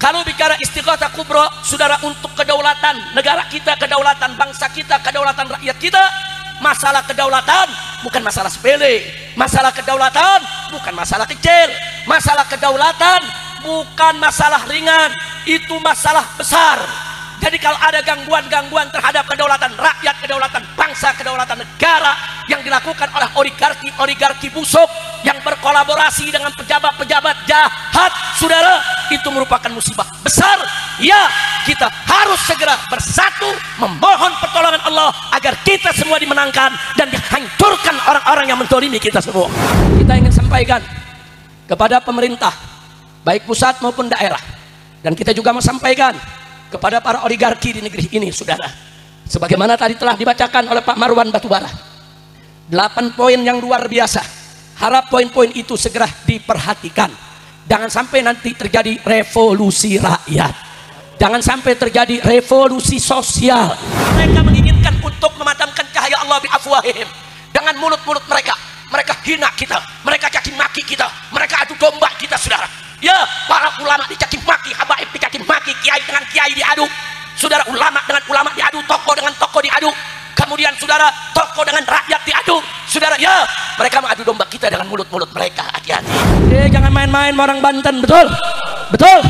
Kalau bicara istighatsah kubra, saudara, untuk kedaulatan negara kita, kedaulatan bangsa kita, kedaulatan rakyat kita, masalah kedaulatan bukan masalah sepele, masalah kedaulatan bukan masalah kecil, masalah kedaulatan bukan masalah ringan, itu masalah besar. Jadi kalau ada gangguan-gangguan terhadap kedaulatan rakyat, kedaulatan bangsa, kedaulatan negara yang dilakukan oleh oligarki busuk yang berkolaborasi dengan pejabat-pejabat jahat, saudara, itu merupakan musibah besar. Ya, kita harus segera bersatu memohon pertolongan Allah agar kita semua dimenangkan dan dihancurkan orang-orang yang menzalimi kita semua. Kita ingin sampaikan kepada pemerintah baik pusat maupun daerah, dan kita juga mau sampaikan kepada para oligarki di negeri ini, saudara, sebagaimana tadi telah dibacakan oleh Pak Marwan Batubara, 8 poin yang luar biasa. Harap poin-poin itu segera diperhatikan. Jangan sampai nanti terjadi revolusi rakyat, jangan sampai terjadi revolusi sosial. Mereka menginginkan untuk memadamkan cahaya Allah bi afwahihim dengan mulut-mulut mereka. Mereka hina kita, mereka caci maki kita, mereka adu domba kita, saudara. Ya, para ulama dicaci maki, habaib dicaci maki, kiai dengan kiai diadu, saudara, ulama dengan ulama diadu, tokoh dengan tokoh diadu, kemudian saudara, tokoh dengan rakyat diadu, saudara. Ya, mereka mengadu domba kita dengan mulut-mulut mereka. Hati-hati. Jangan main-main orang Banten, betul, betul,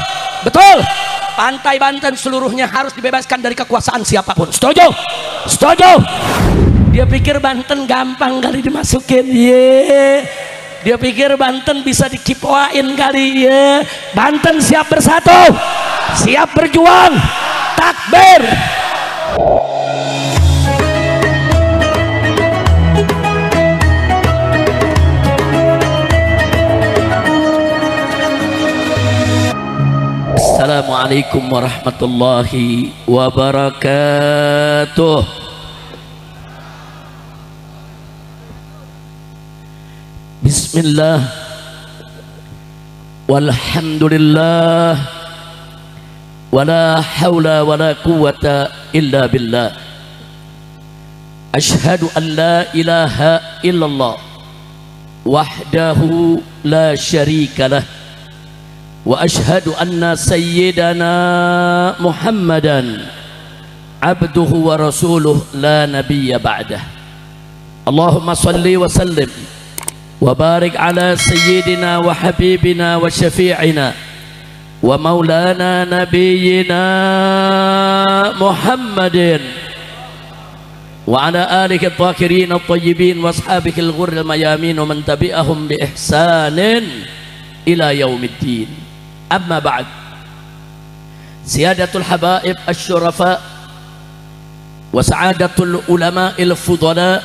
betul. Pantai Banten seluruhnya harus dibebaskan dari kekuasaan siapapun. Setuju, setuju. Dia pikir Banten gampang kali dimasukin, dia pikir Banten bisa dikipoain kali, Banten siap bersatu, siap berjuang, takbir. Assalamualaikum warahmatullahi wabarakatuh. Bismillah, walhamdulillah, wala hawla wala quwwata illa billah. Ashhadu an la ilaha illallah wahdahu la syarika lah, wa ashhadu anna sayyidana Muhammadan abduhu wa rasuluh la nabiyya ba'dah. Allahumma salli wa sallim wa barik ala sayyidina wa habibina wa syafi'ina wa maulana nabiyyina Muhammadin wa ala alihi at-tahirin at-tayyibin wa ashabihi al-ghurr al-mayamin wa man tabi'ahum bi ihsanin ila yaumiddin. Amma ba'd. Siyadatul habaib asy-syurafa wa sa'adatul ulama'il fudala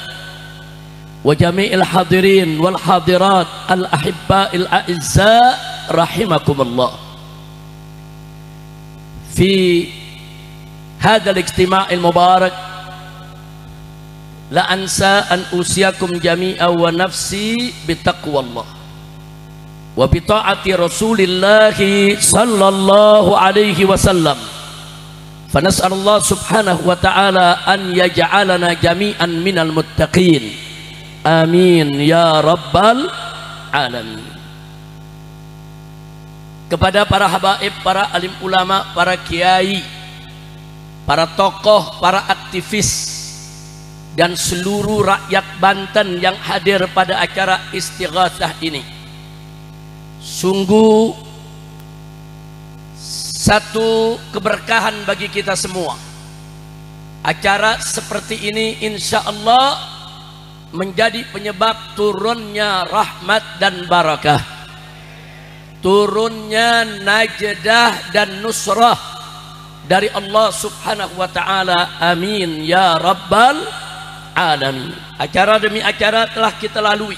wa jami'il hadirin wal hadirat al ahibba'il a'izza rahimakumullah. Fi hadzal ijtima'il mubarak la ansa an usiyakum jami'an wa nafsi bitaqwallah wa bi ta'ati Rasulillah sallallahu alaihi wasallam. Fa nas'alullah subhanahu wa ta'ala an yaj'alana jami'an minal muttaqin. Amin ya rabbal alamin. Kepada para habaib, para alim ulama, para kiai, para tokoh, para aktivis, dan seluruh rakyat Banten yang hadir pada acara istighatsah ini, sungguh satu keberkahan bagi kita semua. Acara seperti ini insya Allah menjadi penyebab turunnya rahmat dan barakah, turunnya najdah dan nusrah dari Allah subhanahu wa ta'ala. Amin ya rabbal alamin. Acara demi acara telah kita lalui.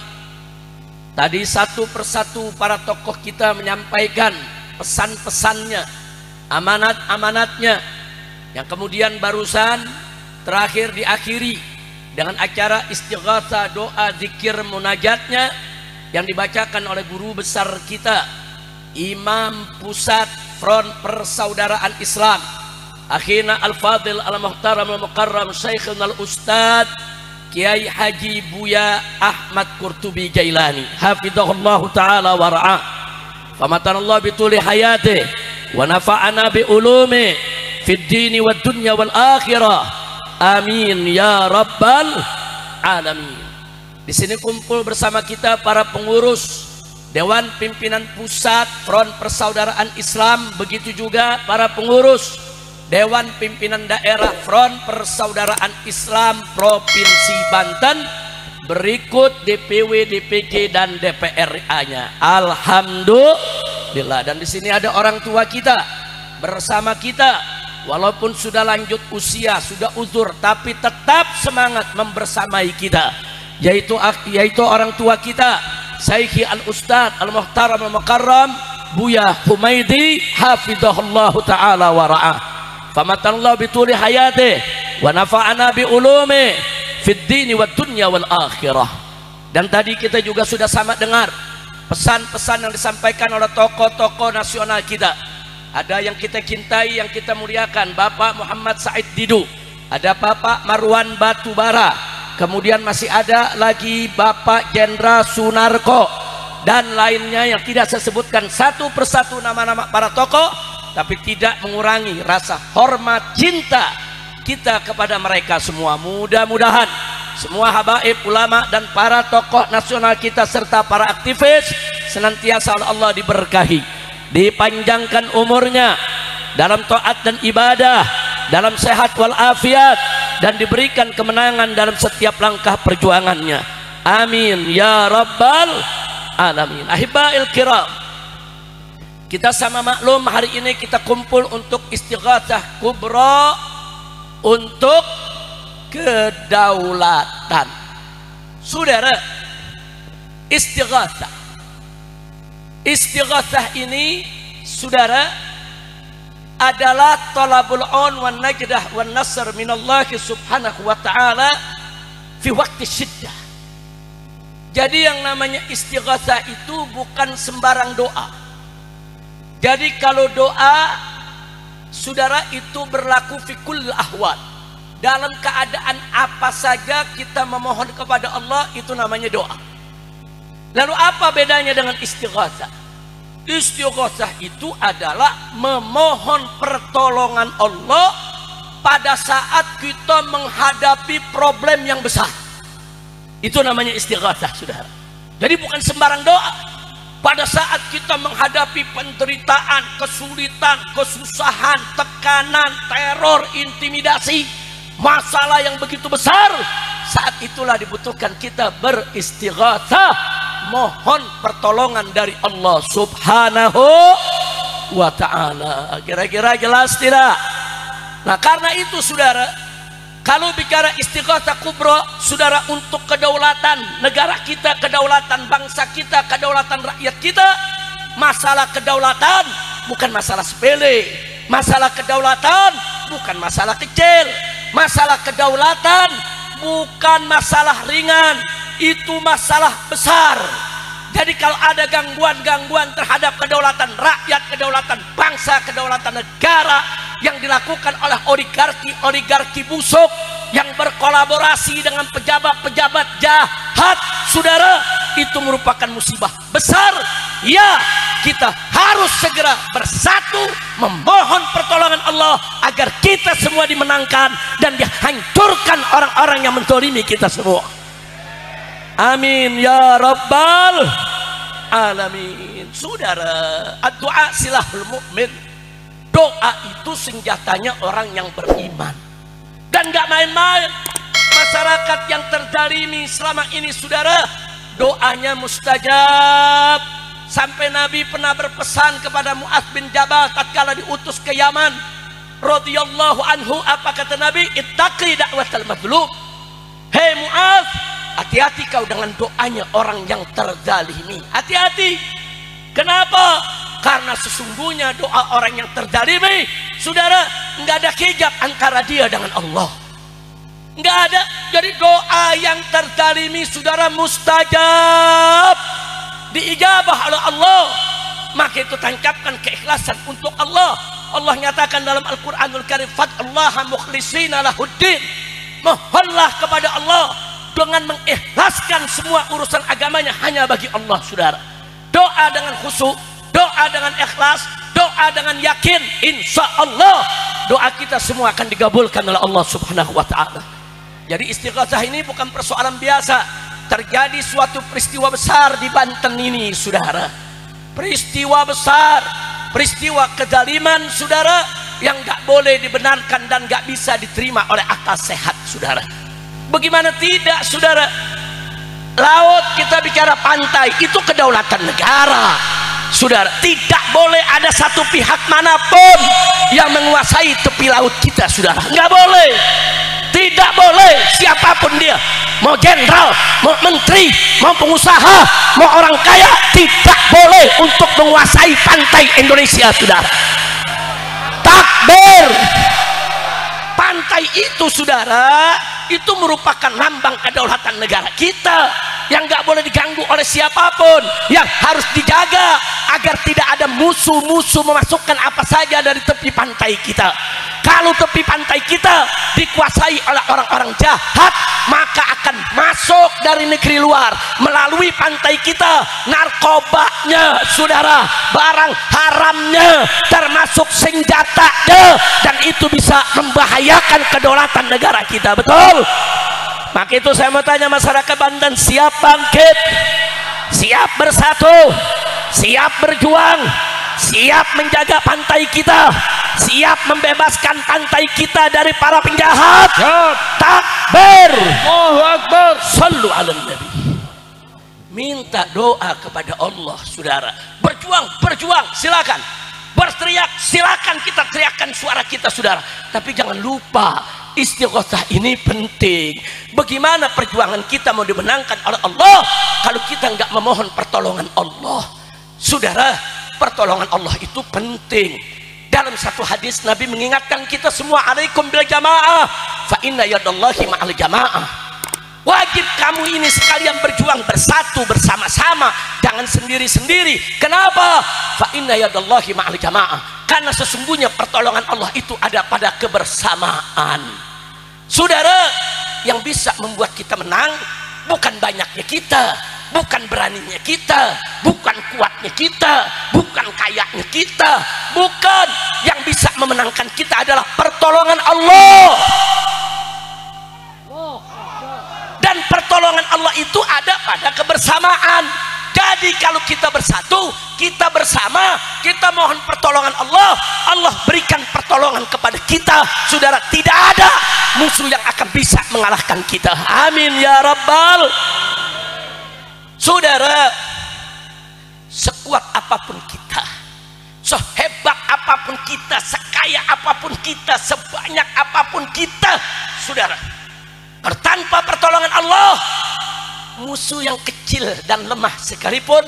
Tadi satu persatu para tokoh kita menyampaikan pesan-pesannya, amanat-amanatnya, yang kemudian barusan terakhir diakhiri dengan acara istighatsah, doa, zikir, munajatnya yang dibacakan oleh guru besar kita, Imam Pusat Front Persaudaraan Islam, akhina Al-Fadil Al-Muhtaram Al-Mukarram Syekhuna Al-Ustad Kiai Haji Buya Ahmad Qurtubi Jailani hafidhahullahu ta'ala wa ra'ah, famatanallah bituli hayatih wa nafa'ana bi ulumi fid dini wad dunya wal akhirah. Amin ya rabbal alamin. Di sini kumpul bersama kita para pengurus Dewan Pimpinan Pusat Front Persaudaraan Islam, begitu juga para pengurus Dewan Pimpinan Daerah Front Persaudaraan Islam Provinsi Banten, berikut DPW, DPG dan DPRA-nya. Alhamdulillah. Dan di sini ada orang tua kita bersama kita, walaupun sudah lanjut usia, sudah uzur, tapi tetap semangat membersamai kita, yaitu orang tua kita Syekh Al-Ustaz Al-Muhtaram Al-Mukarram Buya Humaidi hafizahullahu ta'ala wa ra'ah. Famatallahu bituli hayatih wa nafa'ana bi ulumi fid dini wad dunya wal akhirah. Dan tadi kita juga sudah sama dengar pesan-pesan yang disampaikan oleh tokoh-tokoh nasional kita. Ada yang kita cintai, yang kita muliakan, Bapak Muhammad Said Didu, ada Bapak Marwan Batubara, kemudian masih ada lagi Bapak Jenderal Sunarko dan lainnya yang tidak saya sebutkan satu persatu nama-nama para tokoh, tapi tidak mengurangi rasa hormat cinta kita kepada mereka semua. Mudah-mudahan semua habaib, ulama dan para tokoh nasional kita serta para aktivis senantiasa oleh Allah diberkahi, dipanjangkan umurnya dalam taat dan ibadah, dalam sehat walafiat, dan diberikan kemenangan dalam setiap langkah perjuangannya. Amin ya rabbal alamin. Ahibba'il kiram, kita sama maklum hari ini kita kumpul untuk istighatsah kubra untuk kedaulatan. Saudara, istighatsah ini saudara adalah talabul aun wan najdah wan nasr minallahi subhanahu wa ta'ala fi waqti syiddah. Jadi yang namanya istighatsah itu bukan sembarang doa. Jadi kalau doa saudara itu berlaku fi kull ahwal, dalam keadaan apa saja kita memohon kepada Allah itu namanya doa. Lalu apa bedanya dengan istighatsah? Istighatsah itu adalah memohon pertolongan Allah pada saat kita menghadapi problem yang besar. Itu namanya istighatsah, saudara. Jadi bukan sembarang doa. Pada saat kita menghadapi penderitaan, kesulitan, kesusahan, tekanan, teror, intimidasi, masalah yang begitu besar, saat itulah dibutuhkan kita beristighatsah, mohon pertolongan dari Allah subhanahu wa ta'ala. Kira-kira jelas tidak? Nah karena itu saudara, kalau bicara istighatsah kubra, saudara, untuk kedaulatan negara kita, kedaulatan bangsa kita, kedaulatan rakyat kita, masalah kedaulatan bukan masalah sepele. Masalah kedaulatan bukan masalah kecil. Masalah kedaulatan bukan masalah ringan, itu masalah besar. Jadi kalau ada gangguan-gangguan terhadap kedaulatan rakyat, kedaulatan bangsa, kedaulatan negara yang dilakukan oleh oligarki busuk yang berkolaborasi dengan pejabat-pejabat jahat, saudara, itu merupakan musibah besar. Ya, kita harus segera bersatu memohon pertolongan Allah agar kita semua dimenangkan dan dihancurkan orang-orang yang menzalimi kita semua. Amin ya rabbal alamin. Saudara, doa silahul mukmin. Doa itu senjatanya orang yang beriman. Dan gak main-main. Masyarakat yang terzalimi selama ini saudara, doanya mustajab. Sampai Nabi pernah berpesan kepada Mu'adz bin Jabal tatkala diutus ke Yaman radhiyallahu anhu, apa kata Nabi? Ittaqi da'watal mazlum. Hei Mu'adz, hati-hati kau dengan doanya orang yang terzalimi. Hati-hati. Kenapa? Karena sesungguhnya doa orang yang terzalimi, saudara, nggak ada hijab antara dia dengan Allah. Nggak ada. Jadi doa yang terzalimi, saudara, mustajab, diijabah oleh Allah. Maka itu tancapkan keikhlasan untuk Allah. Allah nyatakan dalam Al-Quranul Karim, fad'allaha mukhlishina lahuddin. Mohonlah kepada Allah dengan mengikhlaskan semua urusan agamanya hanya bagi Allah, saudara. Doa dengan khusyuk, doa dengan ikhlas, doa berdoa dengan yakin, insya Allah doa kita semua akan digabulkan oleh Allah Subhanahu wa Ta'ala. Jadi istighatsah ini bukan persoalan biasa. Terjadi suatu peristiwa besar di Banten ini, saudara. Peristiwa besar, peristiwa kezaliman, saudara, yang gak boleh dibenarkan dan gak bisa diterima oleh akal sehat, saudara. Bagaimana tidak, saudara? Laut, kita bicara pantai, itu kedaulatan negara, saudara. Tidak boleh ada satu pihak manapun yang menguasai tepi laut kita, saudara. Nggak boleh, tidak boleh, siapapun dia, mau jenderal, mau menteri, mau pengusaha, mau orang kaya, tidak boleh untuk menguasai pantai Indonesia, saudara. Takbir. Pantai itu, saudara, itu merupakan lambang kedaulatan negara kita yang nggak boleh diganggu oleh siapapun, yang harus dijaga agar tidak ada musuh-musuh memasukkan apa saja dari tepi pantai kita. Kalau tepi pantai kita dikuasai oleh orang-orang jahat, maka akan masuk dari negeri luar melalui pantai kita narkobanya, saudara, barang haramnya, termasuk senjatanya, dan itu bisa membahayakan kedaulatan negara kita. Betul? Maka itu saya mau tanya masyarakat Banten, siap bangkit, siap bersatu, siap berjuang, siap menjaga pantai kita, siap membebaskan pantai kita dari para penjahat. Takbir, Allahu Akbar, sallu ala nabi. Minta doa kepada Allah, saudara. Berjuang, berjuang, silakan. Berteriak, silakan kita teriakkan suara kita, saudara. Tapi jangan lupa, istighatsah ini penting. Bagaimana perjuangan kita mau dimenangkan oleh Allah kalau kita nggak memohon pertolongan Allah, saudara? Pertolongan Allah itu penting. Dalam satu hadis Nabi mengingatkan kita semua, alaikum bil jamaah fa inna yadallahi ma'al jamaah. Wajib kamu ini sekalian berjuang bersatu bersama-sama, jangan sendiri-sendiri. Kenapa? Fa inna yadallahi ma'al jamaah. Karena sesungguhnya pertolongan Allah itu ada pada kebersamaan. Saudara, yang bisa membuat kita menang bukan banyaknya kita, bukan beraninya kita, bukan kuatnya kita, bukan kayanya kita, bukan. Yang bisa memenangkan kita adalah pertolongan Allah. Dan pertolongan Allah itu ada pada kebersamaan. Jadi kalau kita bersatu, kita bersama, kita mohon pertolongan Allah, Allah berikan pertolongan kepada kita, saudara. Tidak ada musuh yang akan bisa mengalahkan kita. Amin ya rabbal. Saudara, sekuat apapun kita, sehebat apapun kita, sekaya apapun kita, sebanyak apapun kita, saudara, tanpa pertolongan Allah, musuh yang kecil dan lemah sekalipun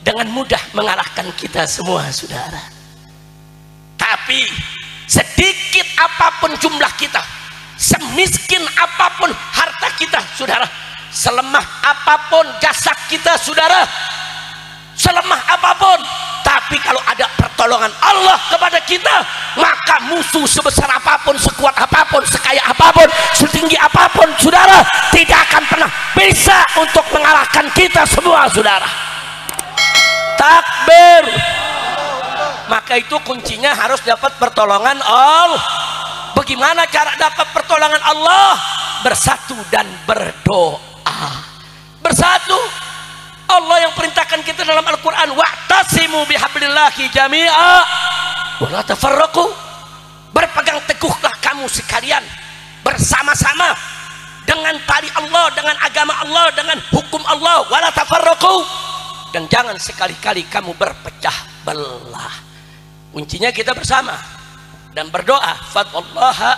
dengan mudah mengalahkan kita semua, saudara. Tapi sedikit apapun jumlah kita, semiskin apapun harta kita, saudara, selemah apapun jasad kita, saudara, selemah apapun, tapi kalau ada pertolongan Allah kepada kita, maka musuh sebesar apapun, sekuat apapun, sekaya apapun, setinggi apapun, saudara, tidak akan pernah bisa untuk mengalahkan kita semua, saudara. Takbir. Maka itu kuncinya harus dapat pertolongan Allah. Bagaimana cara dapat pertolongan Allah? Bersatu dan berdoa. Bersatu. Allah yang perintahkan kita dalam Al-Quran, wa'tasimu bihablillahi jami'a wa la tafarraqu. Berpegang teguhlah kamu sekalian bersama-sama dengan tali Allah, dengan agama Allah, dengan hukum Allah, wa la tafarraqu. Dan jangan sekali-kali kamu berpecah belah. Kuncinya kita bersama dan berdoa, fadwallaha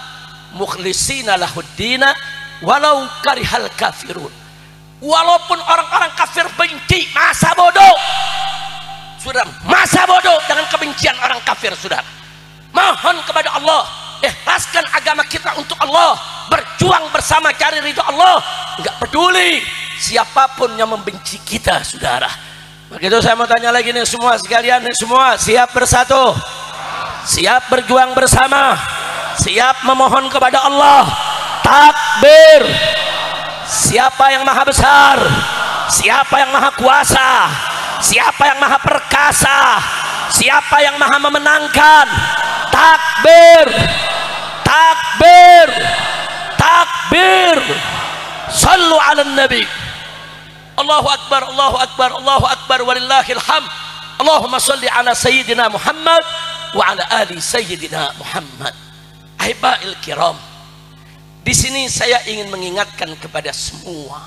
mukhlishina lahuddina walau karihal kafirun. Walaupun orang-orang kafir benci, masa bodoh, sudah masa bodoh dengan kebencian orang kafir, sudah. Mohon kepada Allah, ikhlaskan agama kita untuk Allah, berjuang bersama cari ridho Allah, nggak peduli siapapun yang membenci kita, saudara. Begitu saya mau tanya lagi nih semua sekalian, nih semua siap bersatu, siap berjuang bersama, siap memohon kepada Allah. Takbir. Siapa yang maha besar? Siapa yang maha kuasa? Siapa yang maha perkasa? Siapa yang maha memenangkan? Takbir, takbir, takbir. Sallu ala nabi. Allahu akbar, Allahu akbar, Allahu akbar, walillahil hamd. Allahumma salli ala sayyidina Muhammad wa ala ali sayyidina Muhammad. Ahibail kiram, di sini saya ingin mengingatkan kepada semua,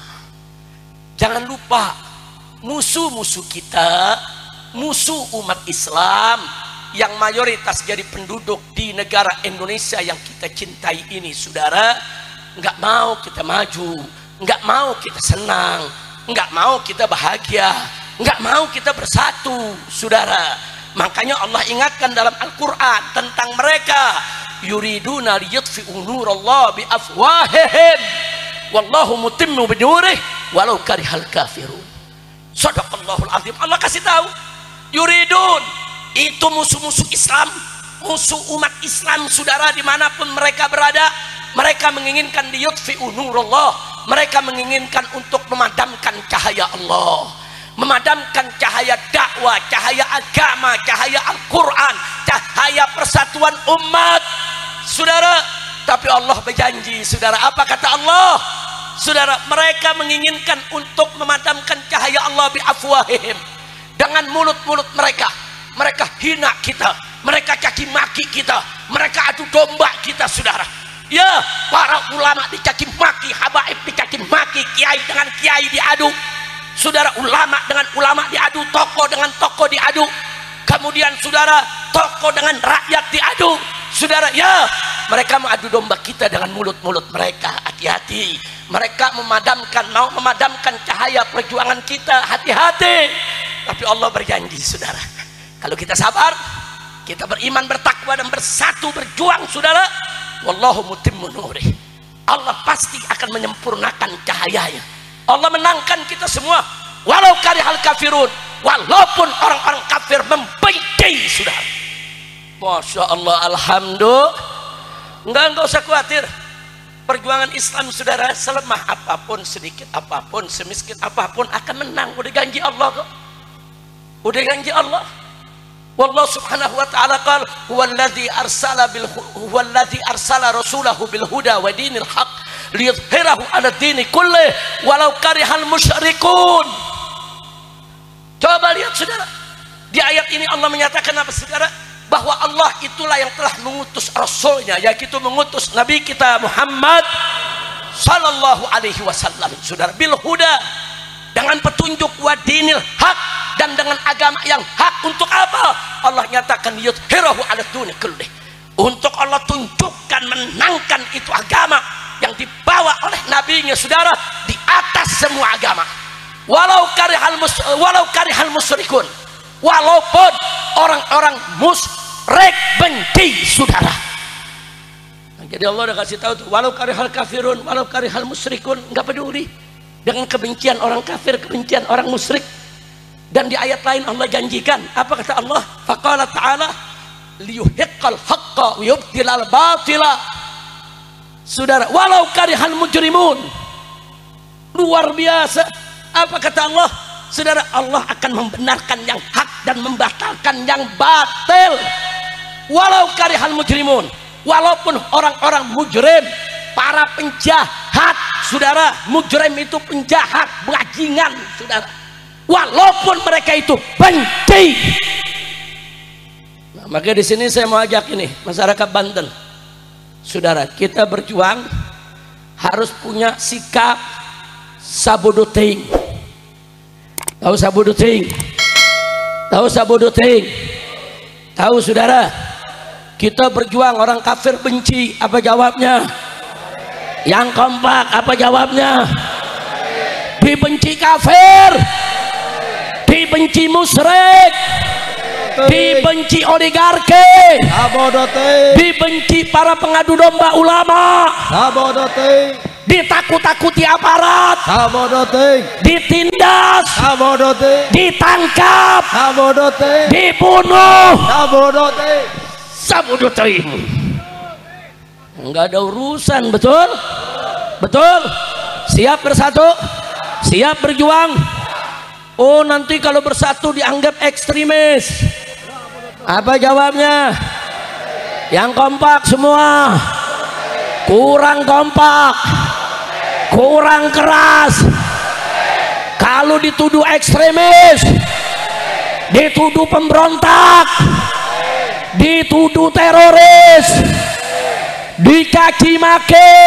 jangan lupa musuh-musuh kita, musuh umat Islam yang mayoritas jadi penduduk di negara Indonesia yang kita cintai ini, saudara, nggak mau kita maju, nggak mau kita senang, nggak mau kita bahagia, nggak mau kita bersatu, saudara. Makanya Allah ingatkan dalam Al-Quran tentang mereka, yuriduna liyutfi'u nurallah biafwahihim wallahu mutimmu binurih walau karihal kafirun. Shadaqallahul azim. Allah kasih tahu, yuridun itu musuh-musuh Islam, musuh umat Islam, saudara, dimanapun mereka berada, mereka menginginkan liyutfi'u nurallah, mereka menginginkan untuk memadamkan cahaya Allah, memadamkan cahaya dakwah, cahaya agama, cahaya Al-Quran, cahaya persatuan umat, saudara. Tapi Allah berjanji, saudara, apa kata Allah? Saudara, mereka menginginkan untuk memadamkan cahaya Allah biafwahihim, dengan mulut-mulut mereka. Mereka hina kita, mereka caci maki kita, mereka adu domba kita, saudara. Ya, para ulama dicaci maki, habaib dicaci maki, kiai dengan kiai diadu, saudara, ulama dengan ulama diadu, tokoh dengan tokoh diadu, kemudian saudara, tokoh dengan rakyat diadu, saudara. Ya, mereka mengadu domba kita dengan mulut-mulut mereka. Hati-hati, mereka mau memadamkan cahaya perjuangan kita, hati-hati. Tapi Allah berjanji, saudara, kalau kita sabar, kita beriman, bertakwa dan bersatu berjuang, saudara, wallahu mutimmu nurih, Allah pasti akan menyempurnakan cahayanya. Allah menangkan kita semua, walau karihal kafirun, walaupun orang-orang kafir membenci, saudara. Masya Allah, alhamdulillah. Enggak usah khawatir. Perjuangan Islam, saudara, selemah apapun, sedikit apapun, semiskin apapun, akan menang. Udah janji Allah kok, udah janji Allah. Wallahu subhanahu wa ta'ala qala huwallazi arsala rasulahu bil huda wa dinil haq liyudhhirahu 'ala dini kullih walau karihal musyrikun. Coba lihat, saudara, di ayat ini Allah menyatakan apa, saudara? Bahwa Allah itulah yang telah mengutus rasulnya, yaitu mengutus Nabi kita Muhammad sallallahu alaihi wasallam, saudara, bil huda, dengan petunjuk, wa dinil haq, dan dengan agama yang hak. Untuk apa? Allah nyatakan yudhhirahu 'ala dini kullih, untuk Allah tunjukkan, menangkan itu agama yang dibawa oleh nabinya, saudara, di atas semua agama. Walau karihal musyrikun, walaupun orang-orang musyrik benci, saudara. Nah, jadi Allah udah kasih tahu tuh, walau karihal kafirun, walau karihal musyrikun, nggak peduli dengan kebencian orang kafir, kebencian orang musyrik. Dan di ayat lain Allah janjikan, apa kata Allah? Faqala ta'ala liyuhiqqal haqqa wa yubtilal batila. Saudara, walau karihal mujrimun. Luar biasa. Apa kata Allah? Saudara, Allah akan membenarkan yang hak dan membatalkan yang batil. Walau karihal mujrimun, walaupun orang-orang mujrim, para penjahat, saudara, mujrim itu penjahat, bajingan, saudara, walaupun mereka itu benci. Nah, maka di sini saya mau ajak ini masyarakat Banten, saudara, kita berjuang harus punya sikap sabodoting. Tahu sabodoting? Tahu sabodoting? Tahu, saudara? Kita berjuang, orang kafir benci, apa jawabnya? Yang kompak, apa jawabnya? Dibenci kafir, dibenci musyrik, dibenci oligarki, dibenci para pengadu domba ulama, ditakut-takuti aparat, ditindas, ditangkap, dibunuh, sabodoting. Enggak ada urusan, betul? Betul? Siap bersatu? Siap berjuang? Oh, nanti kalau bersatu dianggap ekstremis. Apa jawabnya? Yang kompak semua. Kurang kompak, kurang keras. Kalau dituduh ekstremis, dituduh pemberontak, dituduh teroris, dicaci maki,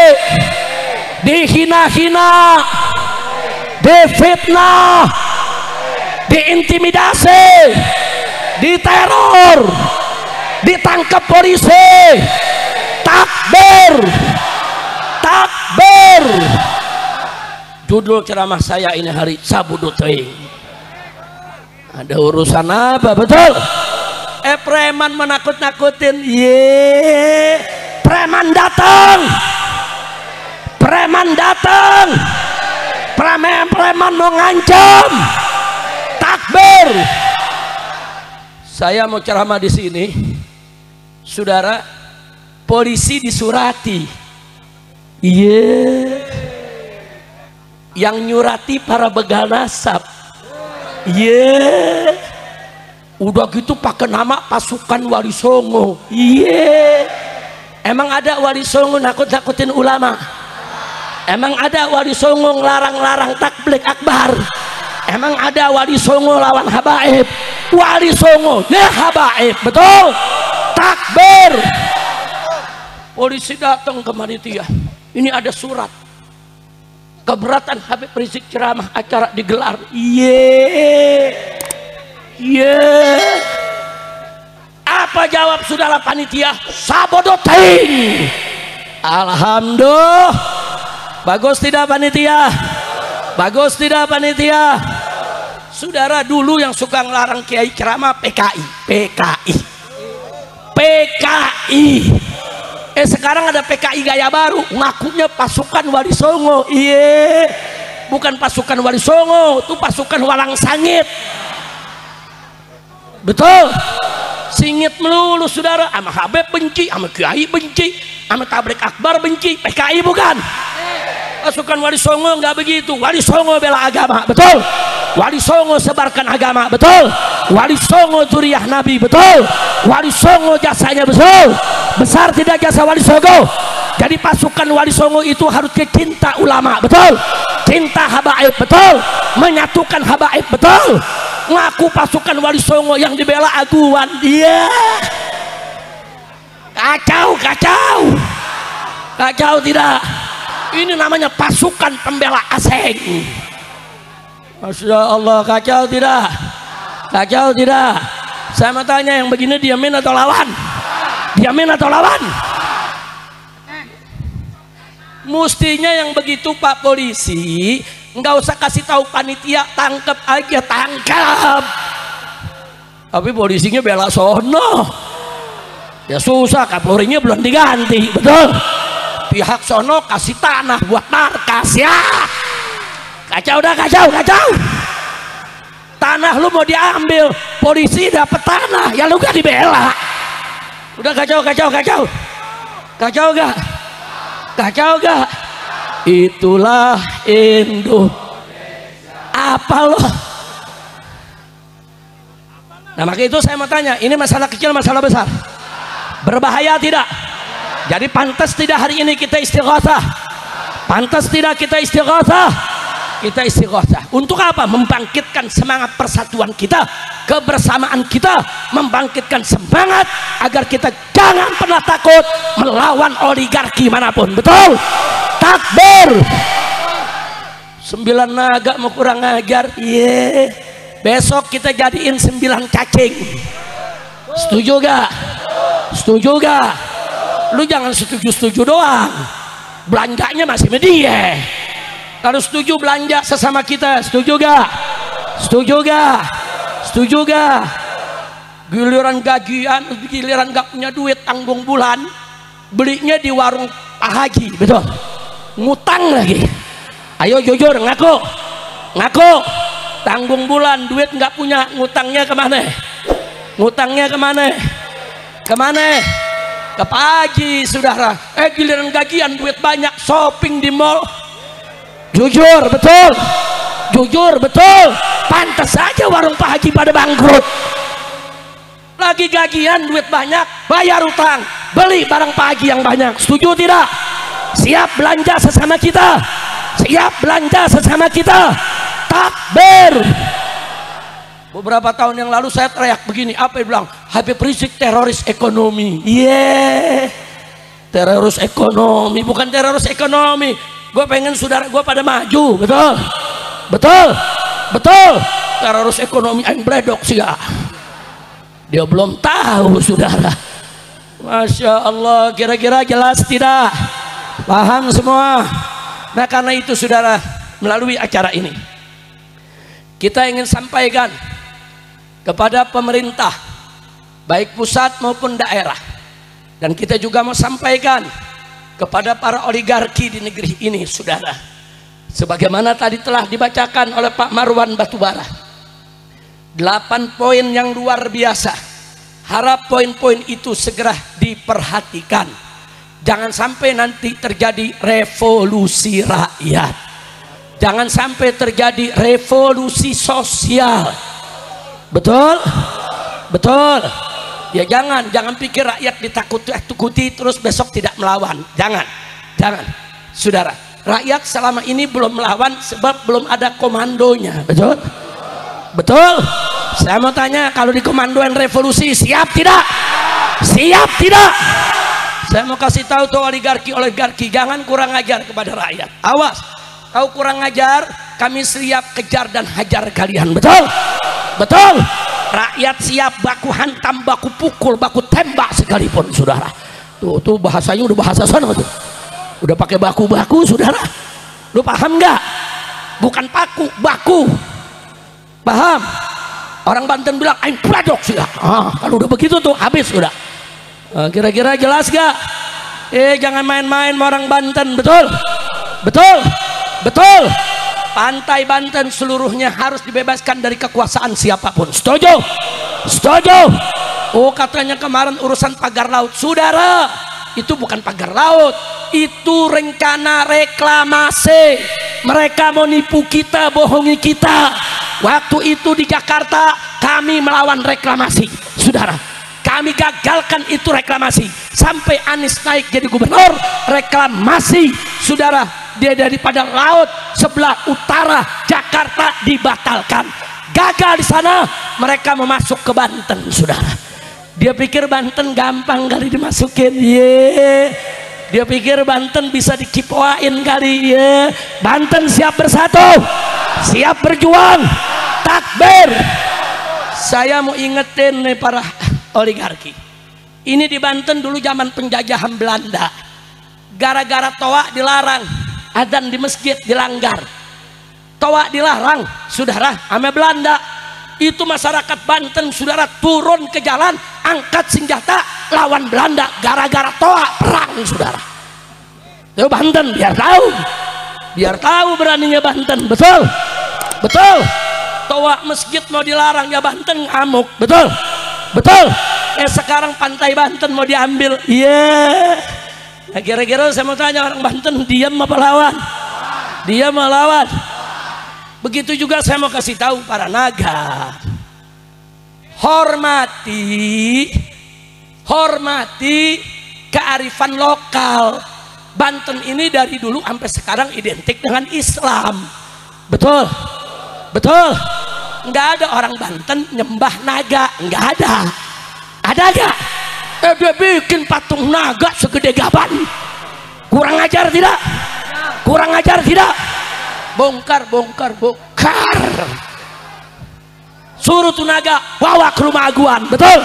dihina-hina, difitnah, diintimidasi, diteror, ditangkap polisi, takbir, takbir. Judul ceramah saya ini hari Sabtu teuing. Ada urusan apa? Betul? Preman menakut-nakutin. Ye, preman datang, preman datang, preman mau ngancam. Takbir. Saya mau ceramah di sini, saudara. Polisi disurati. Iya. Yang nyurati para begal nasab. Iya. Udah gitu pakai nama pasukan Wali Songo. Iya. Emang ada Wali Songo nakut-nakutin ulama? Emang ada Wali Songo ngelarang-larang takbir akbar? Emang ada Wali Songo lawan habaib? Wali Songo ya habaib, betul? Takbir. Polisi datang ke panitia. Ini ada surat keberatan Habib Rizik ceramah acara digelar. Apa jawab saudara panitia? Sabodo teuing. Alhamdulillah. Bagus tidak panitia? Bagus tidak panitia? Saudara, dulu yang suka ngelarang kiai ceramah PKI. Sekarang ada PKI gaya baru, ngakunya pasukan Wali Songo. Iya, bukan pasukan Wali Songo, itu pasukan Walang Sangit. Betul? Singit melulu saudara. Sama Habib benci, sama Kiai benci, sama tablik akbar benci. PKI bukan? Pasukan Wali Songo nggak begitu. Wali Songo bela agama, betul? Wali Songo sebarkan agama, betul? Wali Songo zuriyah Nabi, betul? Wali Songo jasanya betul. Besar tidak jasa Wali Songo? Jadi pasukan Wali Songo itu harus cinta ulama, betul? Cinta habaib, betul? Menyatukan habaib, betul? Ngaku pasukan Wali Songo yang dibela aguan. Iya. Kacau tidak? Ini namanya pasukan pembela asing. Masya Allah, kacau tidak? Kacau tidak? Saya mau tanya, yang begini diamin atau lawan? Diamin atau lawan? Mustinya yang begitu Pak Polisi, nggak usah kasih tahu panitia, tangkap aja, tangkap. Tapi polisinya bela sono. Ya susah, Kapolrinya belum diganti, betul? Pihak sono kasih tanah buat markas, ya. Kacau dah, kacau. Tanah lu mau diambil, polisi dapat tanah, ya lu gak dibela. Udah kacau gak? Kacau gak? Itulah Indonesia. Apa lo? Nah maka itu saya mau tanya, ini masalah kecil, masalah besar? Berbahaya tidak? Jadi pantas tidak hari ini kita istighatsah? Pantas tidak kita istighatsah? Kita istighatsah untuk apa? Membangkitkan semangat persatuan kita, kebersamaan kita, membangkitkan semangat agar kita jangan pernah takut melawan oligarki manapun, betul? Takbir. 9 naga mau kurang ajar. Iya. Besok kita jadiin 9 cacing. Setuju gak? Setuju gak? Lu jangan setuju doang, belanjanya masih media. Kalau setuju belanja sesama kita, setuju gak? Setuju gak? Giliran gajian, giliran gak punya duit tanggung bulan, belinya di warung Pak Haji, betul? Ngutang lagi. Ayo jujur, ngaku. Tanggung bulan, duit nggak punya, ngutangnya kemana? Ke Pak Haji, saudara. Giliran gajian duit banyak, shopping di mall. Jujur betul. Pantas saja warung Pak Haji pada bangkrut. Lagi gajian duit banyak, bayar utang, beli barang pagi yang banyak. Setuju tidak? Siap belanja sesama kita, siap belanja sesama kita. Takbir. Beberapa tahun yang lalu saya teriak begini, apa yang bilang? Habib Rizik teroris ekonomi. Teroris ekonomi, bukan teroris ekonomi. Gue pengen saudara gue pada maju, betul? Betul? Betul? Teroris ekonomi yang bledok sih ya. Dia belum tahu saudara. Masya Allah, kira-kira jelas tidak? Paham semua? Nah karena itu saudara, melalui acara ini kita ingin sampaikan kepada pemerintah baik pusat maupun daerah, dan kita juga mau sampaikan kepada para oligarki di negeri ini saudara, sebagaimana tadi telah dibacakan oleh Pak Marwan Batubara, 8 poin yang luar biasa. Harap poin-poin itu segera diperhatikan, jangan sampai nanti terjadi revolusi rakyat, jangan sampai terjadi revolusi sosial. Betul? Betul. Ya jangan pikir rakyat ditakuti terus besok tidak melawan. Jangan. Saudara, rakyat selama ini belum melawan sebab belum ada komandonya. Betul? Betul? Saya mau tanya, kalau di komandoan revolusi siap tidak? Siap tidak? Saya mau kasih tahu tuh oligarki, jangan kurang ajar kepada rakyat. Awas, kau kurang ajar, kami siap kejar dan hajar kalian. Betul? Betul? Rakyat siap baku hantam, baku pukul, baku tembak sekalipun saudara. Tuh bahasanya udah bahasa sana tuh. Udah pakai baku-baku saudara. Lu paham nggak? Bukan paku, baku. Paham? Orang Banten bilang aing pradok sih. Kalau udah begitu tuh habis udah. Kira-kira jelas gak? Jangan main-main sama orang Banten. Betul? Betul? Betul? Pantai Banten seluruhnya harus dibebaskan dari kekuasaan siapapun. Setuju? Setuju? Oh katanya kemarin urusan pagar laut. Saudara, itu bukan pagar laut, itu rencana reklamasi. Mereka mau nipu kita, bohongi kita. Waktu itu di Jakarta kami melawan reklamasi saudara, kami gagalkan itu reklamasi sampai Anies naik jadi gubernur. Reklamasi saudara, dia daripada laut sebelah utara Jakarta dibatalkan, gagal di sana. Mereka mau masuk ke Banten saudara, dia pikir Banten gampang kali dimasukin. Dia pikir Banten bisa dikipoain kali. Banten siap bersatu, siap berjuang. Takbir. Saya mau ingetin nih para oligarki, ini di Banten dulu zaman penjajahan Belanda, gara-gara toa dilarang, adzan di masjid dilanggar, toa dilarang saudara sama Belanda. Itu masyarakat Banten saudara turun ke jalan, angkat senjata lawan Belanda gara-gara toa, perang saudara. Itu Banten, biar tahu beraninya Banten. Betul? Betul? Toa masjid mau dilarang ya Banten ngamuk. Betul? Betul? Sekarang pantai Banten mau diambil. Nah, kira-kira saya mau tanya, orang Banten diam apa lawan? Diam apa lawan? Begitu juga saya mau kasih tahu para naga, hormati kearifan lokal. Banten ini dari dulu sampai sekarang identik dengan Islam. Betul? Betul? Nggak ada orang Banten nyembah naga, nggak ada. Ada nggak? Dia bikin patung naga segede gaban. Kurang ajar tidak? Kurang ajar tidak? Bongkar. Suruh tuh naga bawa ke rumah aguan. Betul?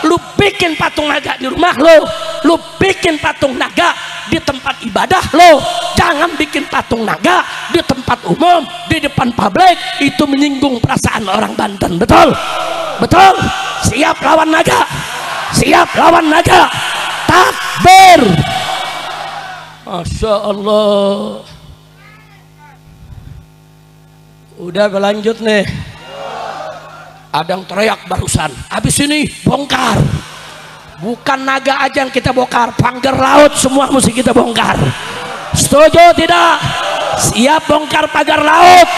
Lu bikin patung naga di rumah lo, lu bikin patung naga di tempat ibadah lo. Jangan bikin patung naga di tempat umum, di depan publik. Itu menyinggung perasaan orang Banten. Betul? Betul? Siap lawan naga? Siap lawan naga? Takbir. Masya Allah. Udah berlanjut nih. Ada yang teriak barusan, habis ini bongkar. Bukan naga aja yang kita bongkar, pagar laut semua mesti kita bongkar. Setuju tidak? Siap bongkar pagar laut,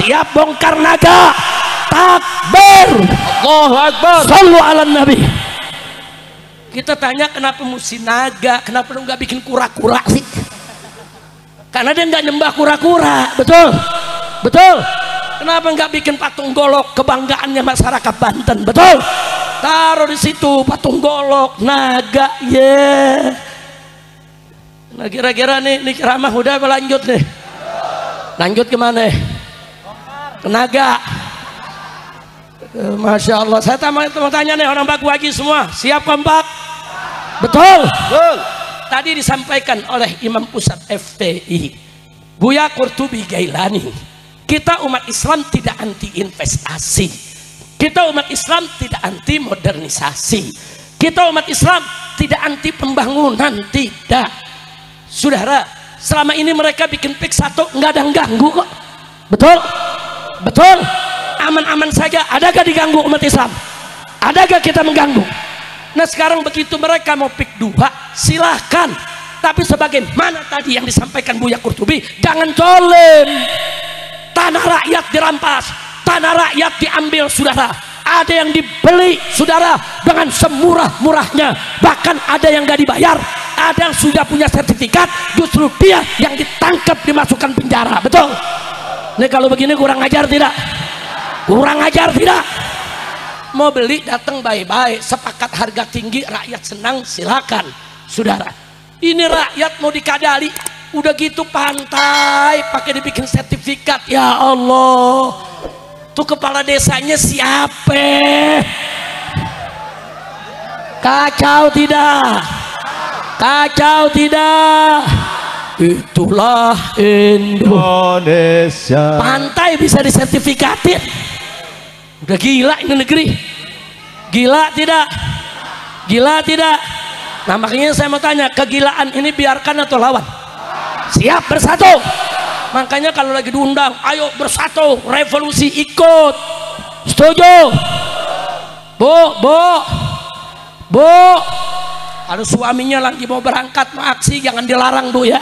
siap bongkar naga. Takbir. Allahu Akbar. Sallu ala nabi. Kita tanya kenapa mesti naga, kenapa lu nggak bikin kura-kura sih? Karena dia nggak nyembah kura-kura, betul, betul. Kenapa nggak bikin patung golok, kebanggaannya masyarakat Banten, betul? Taruh di situ patung golok, naga, Nah kira-kira nih ceramah udah berlanjut nih. Lanjut kemana? Ke naga. Masya Allah. Saya mau tanya nih orang Baku Haji semua, siap kompak? Betul. Betul. Tadi disampaikan oleh Imam Pusat FPI Buya Qurtubi Gailani, kita umat Islam tidak anti investasi, kita umat Islam tidak anti modernisasi, kita umat Islam tidak anti pembangunan, tidak. Saudara, selama ini mereka bikin PIK 1 nggak ada yang ganggu kok, betul, betul, aman-aman saja. Adakah diganggu umat Islam? Adakah kita mengganggu? Nah sekarang begitu mereka mau PIK 2 silahkan, tapi sebagaimana tadi yang disampaikan Buya Qurtubi, jangan zolim. Tanah rakyat dirampas, tanah rakyat diambil, saudara. Ada yang dibeli, saudara, dengan semurah-murahnya, bahkan ada yang gak dibayar, ada yang sudah punya sertifikat, justru dia yang ditangkap dimasukkan penjara, betul? Nih kalau begini kurang ajar tidak? Kurang ajar tidak? Mau beli datang baik-baik, sepakat harga tinggi, rakyat senang, silakan, saudara. Ini rakyat mau dikadali, udah gitu pantai, pakai dibikin sertifikat, ya Allah. Tuh kepala desanya siapa? Kacau tidak? Kacau tidak? Itulah Indonesia. Pantai bisa disertifikatin. Udah gila ini negeri. Gila tidak? Gila tidak? Nah makanya saya mau tanya, kegilaan ini biarkan atau lawan? Siap bersatu. Makanya kalau lagi diundang, ayo bersatu, revolusi ikut. Setuju? Bu. Ada suaminya lagi mau berangkat, mau aksi, jangan dilarang bu ya.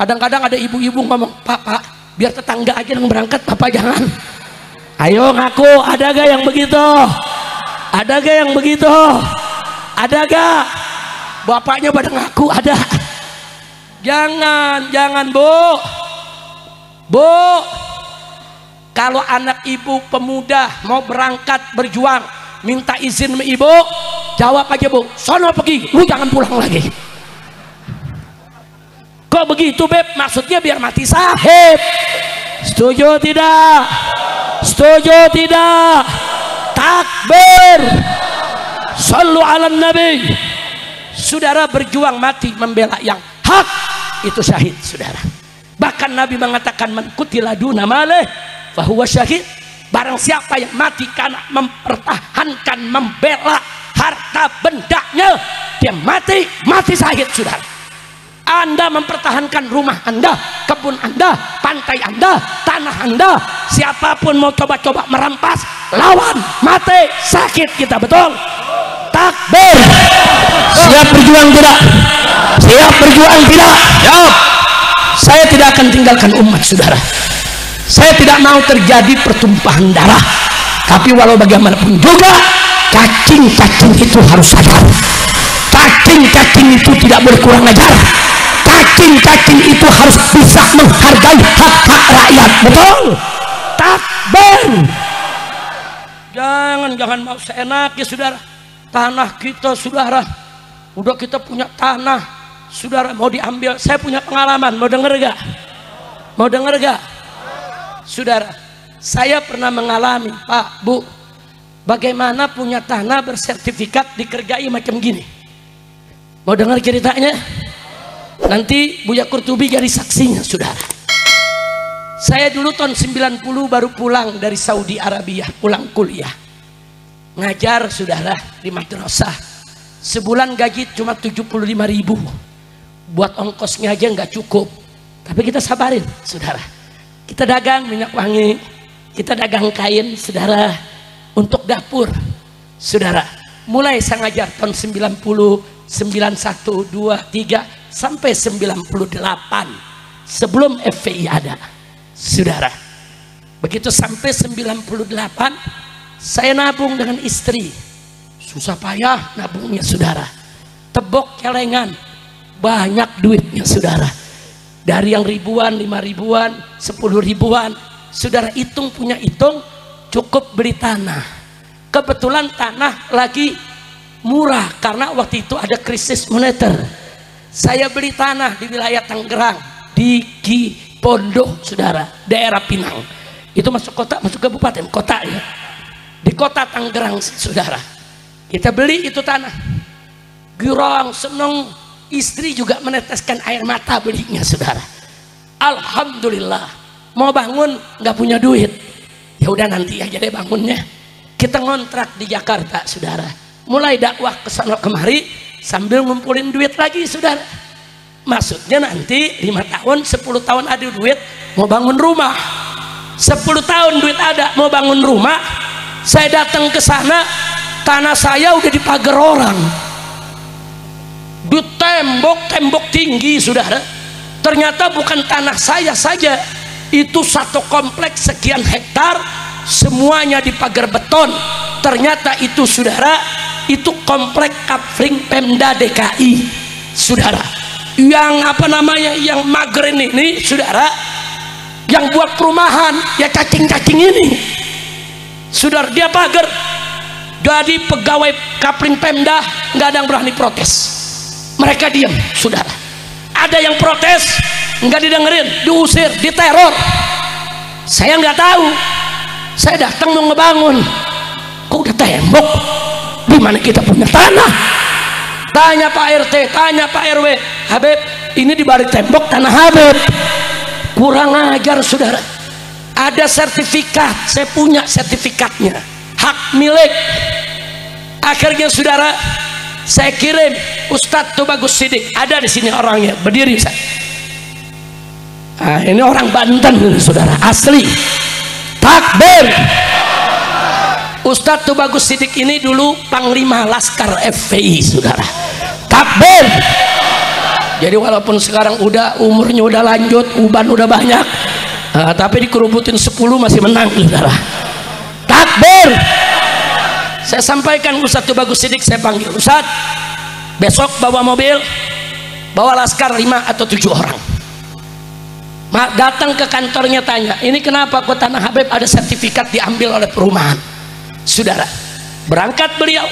Kadang-kadang ada ibu-ibu ngomong, Pak, biar tetangga aja yang berangkat, Papa jangan. Ayo ngaku, ada gak yang begitu? Ada gak yang begitu? Ada gak? Bapaknya pada ngaku ada. Jangan bu. Kalau anak ibu pemuda mau berangkat berjuang, minta izin sama ibu, jawab aja bu, sono pergi, lu jangan pulang lagi. Kok begitu beb? Maksudnya biar mati sahib. Setuju tidak? Setuju tidak? Takbir. Sallu ala nabi. Saudara, berjuang mati membela yang hak itu syahid, saudara. Bahkan Nabi mengatakan, man qutila duna malih fahuwa syahid. Barang siapa yang mati karena mempertahankan, membela harta bendanya, dia mati syahid, saudara. Anda mempertahankan rumah Anda, kebun Anda, pantai Anda, tanah Anda, siapapun mau coba-coba merampas, lawan, mati, sakit kita, betul? Takbir. Siap berjuang tidak? Siap berjuang tidak? Siap. Saya tidak akan tinggalkan umat, saudara. Saya tidak mau terjadi pertumpahan darah. Tapi walau bagaimanapun juga, cacing-cacing itu harus sadar. Cacing-cacing itu tidak boleh kurang ajar. Cacing-cacing itu harus bisa menghargai hak-hak rakyat, betul? Takbir. Jangan mau seenaknya, saudara. Tanah kita, saudara, udah kita punya tanah, saudara, mau diambil. Saya punya pengalaman, mau denger gak? Mau denger gak? Saudara, saya pernah mengalami, Pak, Bu, bagaimana punya tanah bersertifikat dikerjai macam gini. Mau dengar ceritanya? Nanti Buya Qurtubi jadi saksinya, saudara. Saya dulu tahun 90 baru pulang dari Saudi Arabia, pulang kuliah. Ngajar, saudara, di madrasah. Sebulan gaji cuma 75.000. Buat ongkosnya aja nggak cukup. Tapi kita sabarin, saudara. Kita dagang minyak wangi, kita dagang kain, saudara, untuk dapur, saudara. Mulai saya ngajar tahun 90, 91, 2, 3 sampai 98 sebelum FPI ada, saudara. Begitu sampai 98, saya nabung dengan istri. Susah payah nabungnya saudara. Tebok celengan, banyak duitnya saudara. Dari yang ribuan, 5 ribuan, 10 ribuan, saudara hitung punya hitung, cukup beli tanah. Kebetulan tanah lagi murah karena waktu itu ada krisis moneter. Saya beli tanah di wilayah Tangerang, di Cipondoh saudara, daerah Pinang. Itu masuk kota, masuk kabupaten, kota ya. Di kota Tangerang saudara. Kita beli itu tanah. Girang, seneng, istri juga meneteskan air mata belinya saudara. Alhamdulillah. Mau bangun nggak punya duit. Ya udah nanti aja deh bangunnya. Kita ngontrak di Jakarta saudara. Mulai dakwah ke sana kemari sambil ngumpulin duit lagi saudara. Maksudnya nanti 5 tahun, 10 tahun ada duit mau bangun rumah. 10 tahun duit ada mau bangun rumah, saya datang ke sana, tanah saya udah dipagar orang, di tembok tinggi saudara. Ternyata bukan tanah saya saja, itu satu kompleks sekian hektar, semuanya dipagar beton. Ternyata itu saudara, itu kompleks Kapling Pemda DKI saudara. Yang apa namanya, yang mager ini saudara, yang buat perumahan ya cacing-cacing ini saudara, dia pagar. Jadi pegawai Kapling Pemda nggak ada yang berani protes, mereka diam saudara. Ada yang protes nggak didengerin, diusir, diteror. Saya nggak tahu, saya datang mau ngebangun, kok udah tembok, di mana kita punya tanah? Tanya Pak RT, tanya Pak RW, Habib ini di balik tembok tanah Habib. Kurang ajar saudara. Ada sertifikat, saya punya sertifikatnya, hak milik. Akhirnya saudara, saya kirim Ustadz Tubagus Sidik, ada di sini orangnya, berdiri Ustaz. Nah, ini orang Banten saudara, asli. Takbir. Ustadz Tubagus Sidik ini dulu Panglima Laskar FPI saudara. Takbir. Jadi walaupun sekarang udah umurnya udah lanjut, uban udah banyak, tapi dikerubutin 10 masih menang saudara. Takbir. Saya sampaikan Ustadz Tubagus Sidik, saya panggil, Ustadz besok bawa mobil, bawa laskar 5 atau 7 orang, datang ke kantornya, tanya ini kenapa kok tanah Habib ada sertifikat diambil oleh perumahan saudara. Berangkat beliau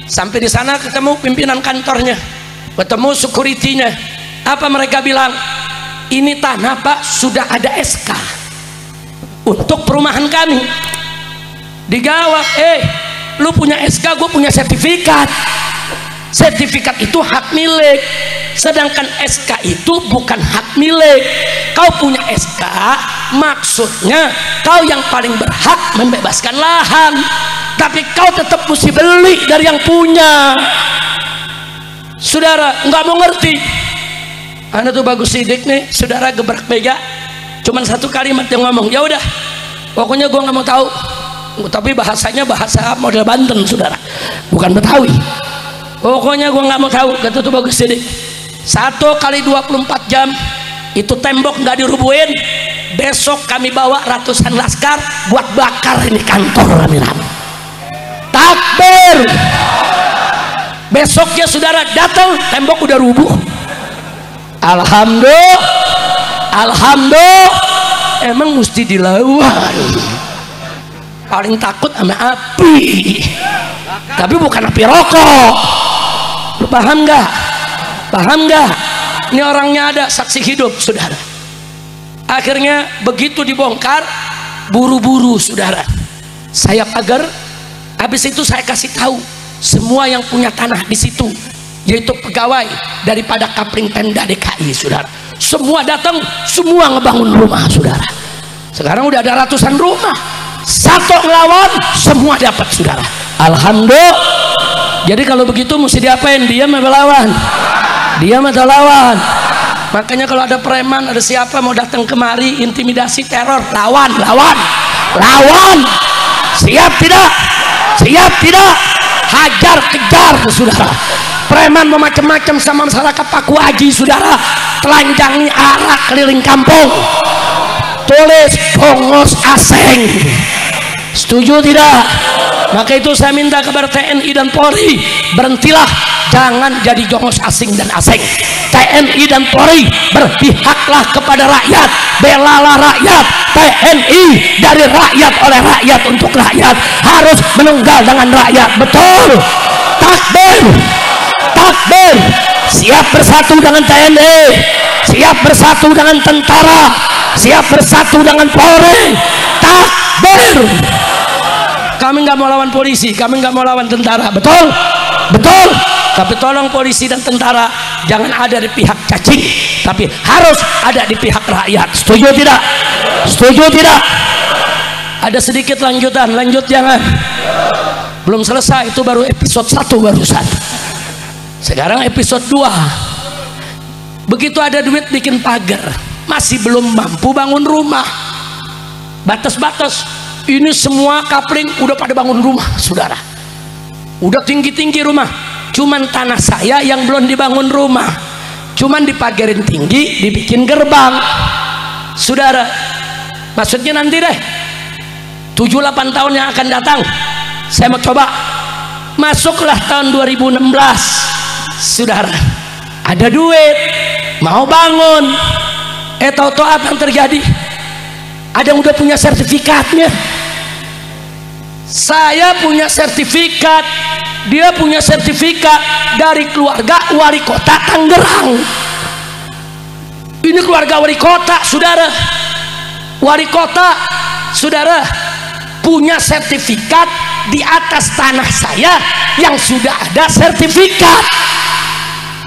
sampai di sana, ketemu pimpinan kantornya, ketemu security-nya. Apa mereka bilang? Ini tanah Pak sudah ada SK untuk perumahan kami. Dijawab, lu punya SK, gue punya sertifikat. Sertifikat itu hak milik, sedangkan SK itu bukan hak milik. Kau punya SK, maksudnya kau yang paling berhak membebaskan lahan, tapi kau tetap mesti beli dari yang punya. Saudara nggak mau ngerti. Anda tuh Bagus Sidik nih saudara, gebrak meja, cuman satu kalimat yang ngomong, ya udah pokoknya gua nggak mau tahu. Tapi bahasanya bahasa model Banten saudara, bukan Betawi. Pokoknya gua nggak mau tahu, kata tuh Bagus Sidik. 1 kali 24 jam itu tembok nggak dirubuhin, besok kami bawa ratusan laskar buat bakar ini kantor rame-rame. Takbir. Besoknya saudara datang, tembok udah rubuh. Alhamdulillah, alhamdulillah. Emang mesti dilawan. Paling takut sama api, tapi bukan api rokok. Lu paham nggak? Paham nggak? Ini orangnya ada saksi hidup saudara. Akhirnya begitu dibongkar, buru-buru saudara, saya pagar. Habis itu saya kasih tahu semua yang punya tanah di situ, yaitu pegawai daripada Kapling Pemda DKI saudara. Semua datang, semua ngebangun rumah saudara. Sekarang udah ada ratusan rumah. Satu ngelawan, semua dapat saudara. Alhamdulillah. Jadi kalau begitu mesti diapain? Diam atau lawan? Diam atau lawan? Makanya kalau ada preman, ada siapa mau datang kemari intimidasi, teror, lawan, lawan, lawan. Siap tidak? Siap tidak? Hajar, kejar saudara. Preman mau macam-macam sama masyarakat Paku Haji saudara, telanjangi arak keliling kampung. tertulis bongos asing. Setuju tidak? Maka itu saya minta kepada TNI dan Polri, berhentilah, jangan jadi jongos asing dan asing. TNI dan Polri berpihaklah kepada rakyat, belalah rakyat. TNI dari rakyat, oleh rakyat, untuk rakyat, harus menunggal dengan rakyat. Betul? Takbir, takbir. Siap bersatu dengan TNI, siap bersatu dengan tentara, siap bersatu dengan Polri. Takbir. Kami nggak mau lawan polisi, kami nggak mau lawan tentara. Betul? Betul. Tapi tolong polisi dan tentara jangan ada di pihak cacing, tapi harus ada di pihak rakyat. Setuju tidak? Setuju tidak? Ada sedikit lanjutan, lanjut jangan. Belum selesai, itu baru episode 1 barusan. Sekarang episode 2. Begitu ada duit bikin pagar, masih belum mampu bangun rumah. Batas-batas. Ini semua kapling udah pada bangun rumah, saudara. Udah tinggi-tinggi rumah. Cuman tanah saya yang belum dibangun rumah. Cuman dipagarin tinggi, dibikin gerbang. Saudara, maksudnya nanti deh 7-8 tahun yang akan datang, saya mau coba. Masuklah tahun 2016, saudara, ada duit, mau bangun. Tahu-tahu apa yang terjadi? Ada yang udah punya sertifikatnya. Saya punya sertifikat, dia punya sertifikat dari keluarga wali kota Tangerang. Ini keluarga wali kota, saudara. Wali kota, saudara, punya sertifikat di atas tanah saya yang sudah ada sertifikat.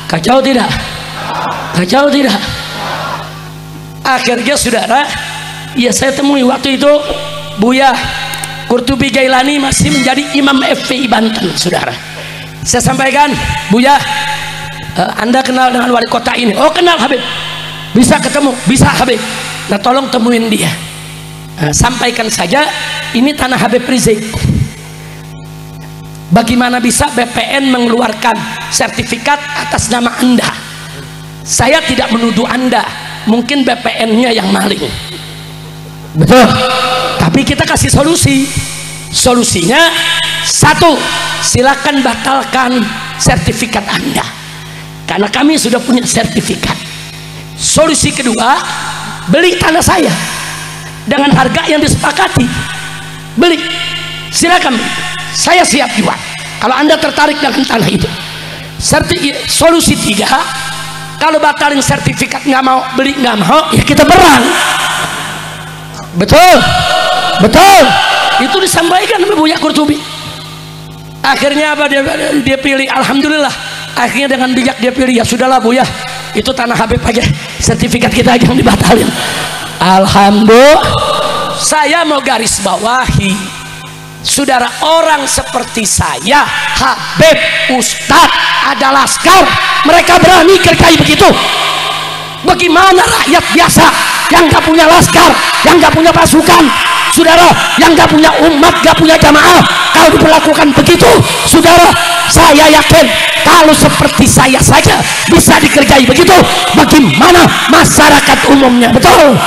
Kacau tidak? Kacau tidak? Akhirnya, saudara, ya saya temui waktu itu Buya Qurtubi Gailani masih menjadi imam FPI Banten, saudara. Saya sampaikan, Buya, Anda kenal dengan wali kota ini? Oh, kenal Habib. Bisa ketemu? Bisa Habib. Nah, tolong temuin dia. Sampaikan saja, ini tanah Habib Rizik. Bagaimana bisa BPN mengeluarkan sertifikat atas nama Anda? Saya tidak menuduh Anda, mungkin BPN-nya yang maling. Betul. Tapi kita kasih solusi. Solusinya satu, silakan batalkan sertifikat Anda, karena kami sudah punya sertifikat. Solusi kedua, beli tanah saya dengan harga yang disepakati. Beli, silakan, saya siap jual kalau Anda tertarik dengan tanah itu. Solusi tiga, kalau batalin sertifikat nggak mau, beli nggak mau, ya kita perang. Betul? Betul? Itu disampaikan oleh Buya Qurtubi. Akhirnya apa, dia pilih. Alhamdulillah, akhirnya dengan bijak dia pilih. Ya sudahlah Buya, itu tanah Habib aja, sertifikat kita aja yang dibatalin. Alhamdulillah. Saya mau garis bawahi, saudara, orang seperti saya, Habib, Ustadz, ada laskar, mereka berani kerjai begitu. Bagaimana rakyat biasa yang gak punya laskar, yang gak punya pasukan, saudara, yang gak punya umat, gak punya jamaah, kalau diperlakukan begitu, saudara, saya yakin kalau seperti saya saja bisa dikerjai begitu, bagaimana masyarakat umumnya? Betul?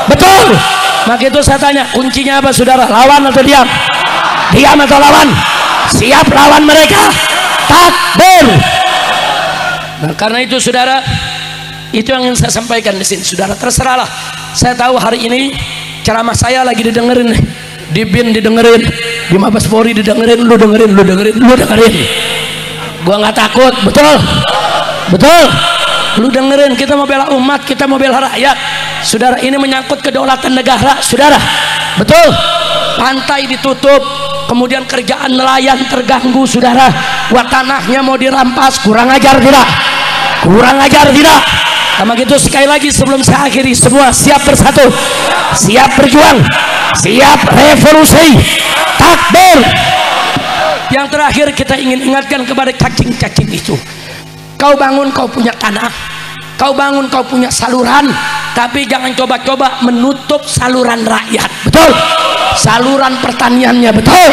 Betul? Maka itu saya tanya, kuncinya apa, saudara? Lawan atau diam? Diam atau lawan? Siap lawan mereka. Takbir. Nah, karena itu, saudara, itu yang ingin saya sampaikan di sini, saudara. Terserahlah. Saya tahu hari ini ceramah saya lagi didengerin, di BIN didengerin, di Mabes Polri didengerin, lu dengerin, lu dengerin, lu dengerin. Gua nggak takut, betul, betul. Lu dengerin, kita mau bela umat, kita mau bela rakyat, saudara. Ini menyangkut kedaulatan negara, saudara. Betul. Pantai ditutup, kemudian kerjaan nelayan terganggu, saudara. Wah, tanahnya mau dirampas, kurang ajar tidak? Kurang ajar tidak? Sama gitu, sekali lagi sebelum saya akhiri, semua siap bersatu, siap berjuang, siap revolusi. Takbir. Yang terakhir, kita ingin ingatkan kepada cacing-cacing itu, kau bangun, kau punya tanah, kau bangun, kau punya saluran, tapi jangan coba-coba menutup saluran rakyat. Betul? Saluran pertaniannya, betul?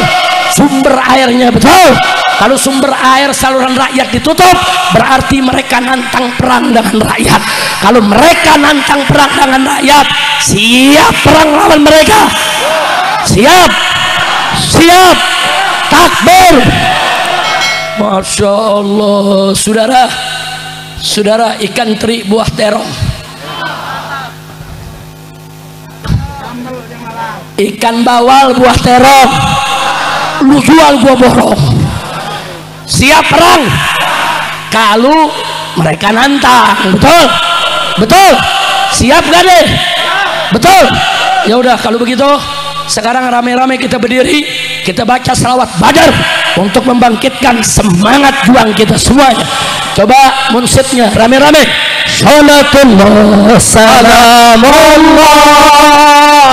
Sumber airnya, betul? Kalau sumber air saluran rakyat ditutup, berarti mereka nantang perang dengan rakyat. Kalau mereka nantang perang dengan rakyat, siap perang lawan mereka? Siap, siap, takbir. Masya Allah. Saudara, saudara, ikan teri buah terong, ikan bawal buah terong, lu jual gua borong. Siap perang kalau mereka nantang. Betul, betul. Siap gak deh? Betul. Ya udah, kalau begitu sekarang rame-rame kita berdiri, kita baca salawat Badar untuk membangkitkan semangat juang kita semuanya. Coba munsidnya rame-rame. Salatullah salamullah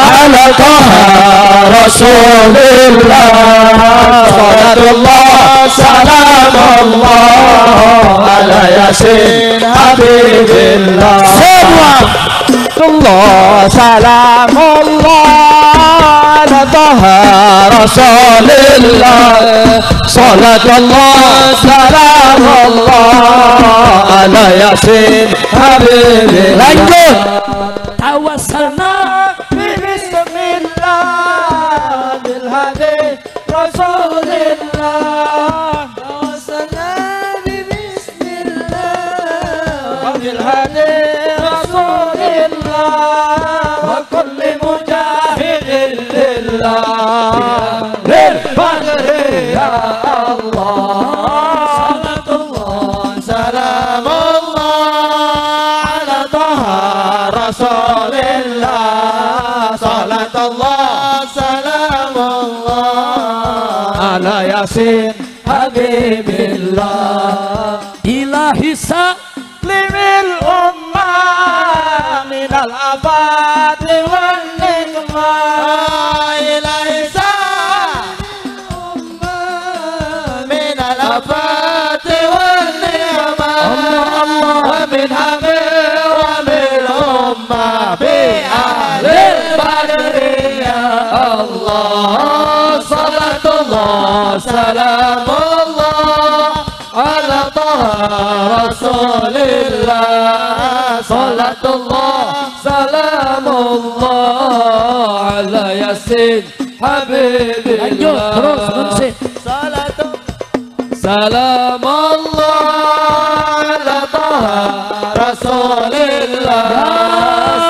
ala taha rasulillah. Salatullah salamullah ala yasin habibillah. Semua Allah salamullah ala taha rasulillah. Salatullah salamullah ala yasin habibillah. Lanjut. Tawassalna bismillah bil hadi rasulillah. Tawassalna bismillah bil hadi rasulillah wa kulli mujahidin lillah bil fadri ya Allah. Salatullah salamullah ala taha rasulillah. Salatullah salamullah ala yasin habibillah. Ilahi saklimil ummah minal abadi wal nikmah. Ilahi saklimil ummah minal abadi wal nikmah. Wa min hamil wa min ummah bi ahlil badri ya Allah. Salatullah salamullah ala taha rasulillah. Salatullah salamullah ala yasin habibillah. Lanjut terus munsid. Salamullah ala taha rasulillah.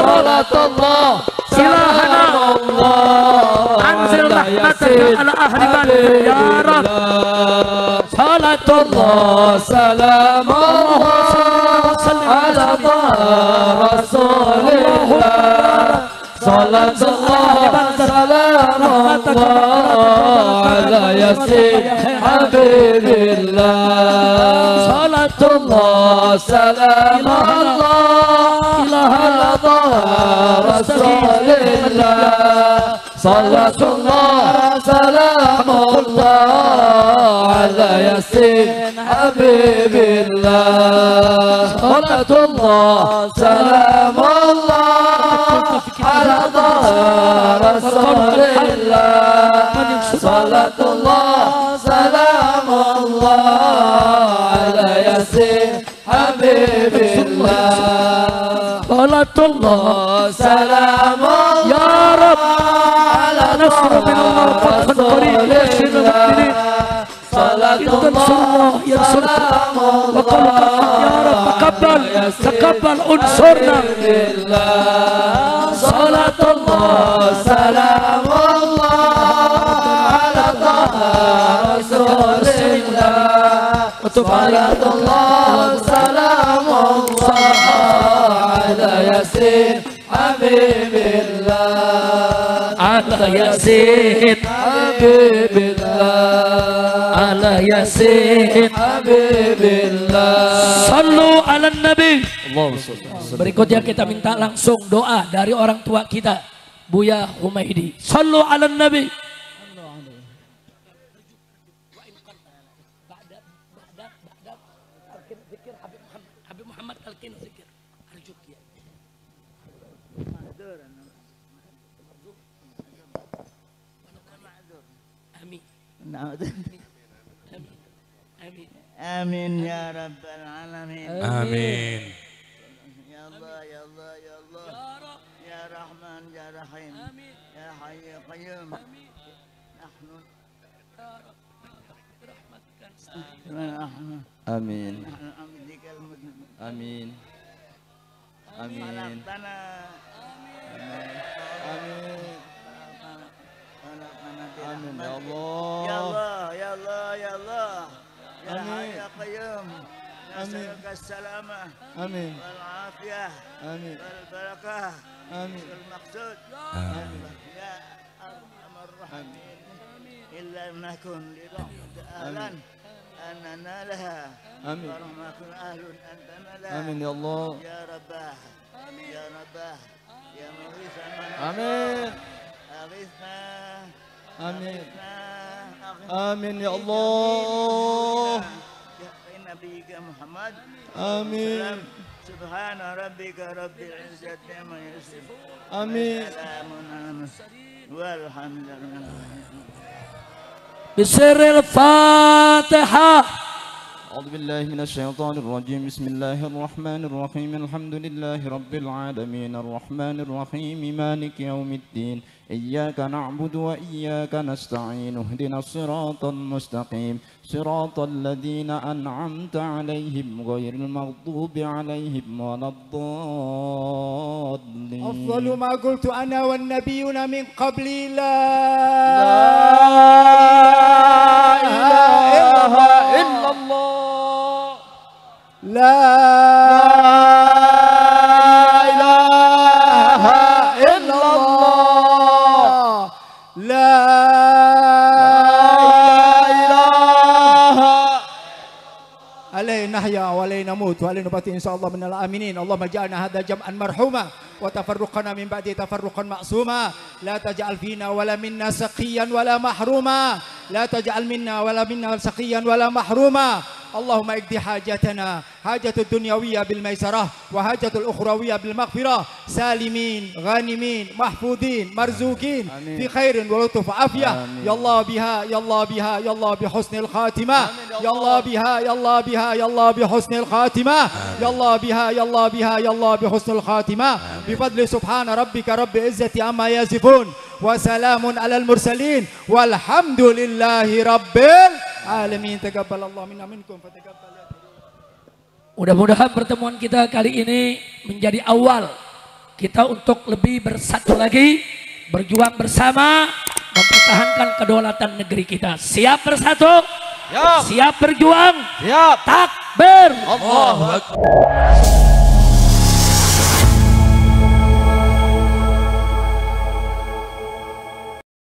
Salatullah salamullah anzil rahmataka ala ahli badr ya Rabb. Salatullah salamullah ala taha rasulillah. Salatullah salamullah ala yasin habibillah. Salatullah salamullah ala taha rasulillah. Salatullah salamullah ala yasin habibillah. Salatullah salamullah ala taha rasulillah. Salatullah salamullah ala yasin habibillah. Salatullah salamullah ya Rabb ala nasr min Allah fathan qarib bashir al-mu'minin. Salatullah ya salamullah wa qul ya Rabb taqabbal taqabbal unsurna. Salatullah salamullah ala taha rasulillah. Salatullah salamullah ala yasin habibillah. Ala yasin habibillah. Ala yasin habibillah. Sallu ala nabi. Berikutnya kita minta langsung doa dari orang tua kita, Buya Humaidi. Sallu ala nabi. Habib Muhammad Alkin zikir. Amin. Amin ya rabbal alamin. Amin. Ya Allah ya Allah ya Allah. Ya Rahman ya Rahim. Ya Hayy ya Qayyum. Nahnu Amin. nahnu abdikal mudnib. Amin. Amin. Tanah. Amin. Amin ya Ya Allah. Allah, ya Allah, ya Allah. Ya Amin. Hayy ya Qayyum. Amin. Nas'aluka as-salamah Amin. wal afiyah Amin. wal barakah Amin. wal maqsud. Amin. Ya Arhamar Rahimin. Illa nakun li rahmatika ahlan an nalaha. Amin. Wa rahmakun ahlun an tanalaha. Amin ya Allah. Ya Rabbah. Ya Rabbah. Ya Mughithan man Amin. aghithna. Amin. Aghithna. Amin ya Allah. Ya Nabi Muhammad. Amin. Subhana rabbika rabbil izzati amma yasifun. Amin. Salamun alal mursalin walhamdulillah. Bismillahil Fatihah. أعوذ بالله من الشيطان الرجيم بسم الله الرحمن الرحيم الحمد لله رب العالمين الرحمن الرحيم مالك يوم الدين إياك نعبد وإياك نستعين اهدنا الصراط المستقيم صراط الذين أنعمت عليهم غير المغضوب عليهم ولا الضالين أفضل ما قلت أنا والنبيون من قبلي لا إله إلا الله لا إله إلا الله لا إله عليه نحيا وعليه نموت وعليه نبات إن شاء الله من الآمنين اللهم اجعلنا هذا جمعا مرحوما وتفرقنا من بعده تفرقا معصوما لا تجعل فينا ولا منا سقيا ولا محروما لا تجعل منا ولا منا سقيا ولا محروما اللهم اقضي حاجتنا حاجة الدنيوية بالميسرة وحاجة الأخروية بالمغفرة سالمين غانمين محفوظين مرزوقين آمين. في خير ولطف عافية آمين. يا الله بها يا الله بها يا الله بحسن الخاتمة يا الله بها يا الله بها يا الله بحسن الخاتمة يا الله بها يا الله بها يا الله بحسن الخاتمة بفضل سبحان ربك رب العزة عما يصفون وسلام على المرسلين والحمد لله رب العالمين تقبل الله منا منكم فتقبل يا Mudah-mudahan pertemuan kita kali ini menjadi awal kita untuk lebih bersatu lagi, berjuang bersama, mempertahankan kedaulatan negeri kita. Siap bersatu? Siap. Siap berjuang? Siap. Takbir! Allahu Akbar.